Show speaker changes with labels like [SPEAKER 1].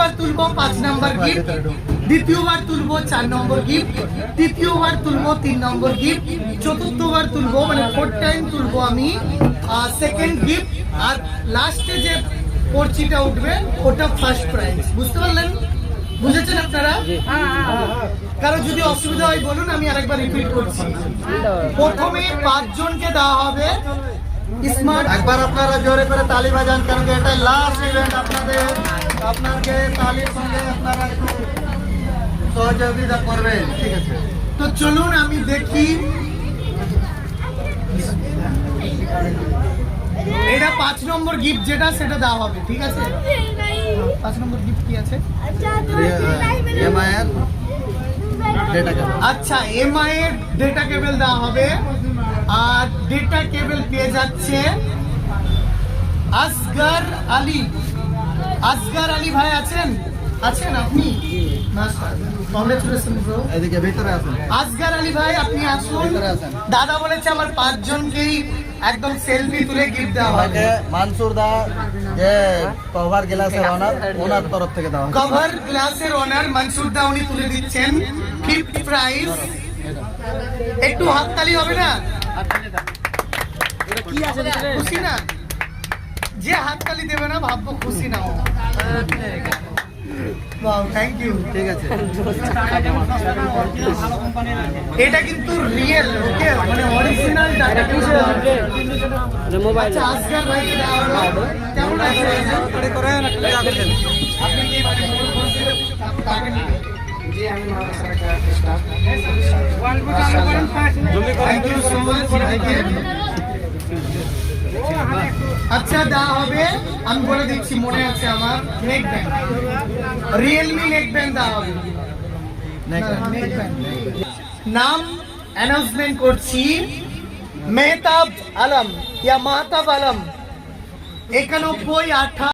[SPEAKER 1] প্রথমবার তুলবো 5 নম্বর গিফট, দ্বিতীয়বার তুলবো 4 নম্বর গিফট, তৃতীয়বার তুলবো 3 নম্বর গিফট, চতুর্থবার তুলবো মানে 4th টাইম তুলবো আমি সেকেন্ড গিফট, আর লাস্টে যে পর্চিটা উঠবে ওটা ফার্স্ট প্রাইজ। বুঝতে পারলেন? বুঝেছেন আপনারা? কারো যদি অসুবিধা হয় বলুন, আমি আরেকবার রিপিট করছি। প্রথমে 5 জনকে দেওয়া হবে স্মার্ট। একবার আপনারা জোরে করে তালি বাজান, কারণ এটাই লাস্ট ইভেন্ট আপনাদের। আপনাকে তালির সঙ্গে আপনারা একটু সহযোগিতা করবেন, ঠিক আছে? তো চলুন আমি দেখি। এটা 5 নম্বর গিফট যেটা সেটা দেওয়া হবে, ঠিক আছে? 5 নম্বর গিফট কি আছে? আচ্ছা, এমআই এর ডেটা কেবল দেওয়া হবে, আর ডেটা কেবল পেয়ে যাচ্ছে আসগর আলী। আসগর আলী ভাই আছেন? আছেন আপনি? Congratulation bro. এদিকে ভিতরে আসুন। আসগর আলী ভাই আপনি আসুন। দাদা বলেছে আমার 5 জনকেই একদম সেলফি তুলে গিফট দেওয়া হবে।
[SPEAKER 2] মানসুর দা যে কভার গ্লাসের ওনার, ওনার তরফ থেকে দেওয়া হবে।
[SPEAKER 1] কভার গ্লাসের ওনার মানসুর দা উনি তুলে দিচ্ছেন গিফট প্রাইজ। একটু হাততালি হবে না? খুশি না? যে হাততালি দেবে না ভাববো খুশি না ও। Wow, thank you.
[SPEAKER 2] ঠিক আছে,
[SPEAKER 1] এটা কিন্তু রিয়েল, ওকে, মানে অরিজিনাল ডাটা মোবাইল। আচ্ছা, আসগর ভাই কেমন আছেন? আপনি কি মানে মোবাইল ফোন থেকে টার্গেট নিবেন? জি, আমি মাদ্রাসার একটা staff. Thank you so much. আচ্ছা, দেওয়া হবে, আমি বলে দিচ্ছি, মনে আছে আমার, neck band, Realme neck band দেওয়া হবে। নাম অ্যানাউন্সমেন্ট করছি, মেহতাব আলম ইয়া মাহতাব আলম, 91 18।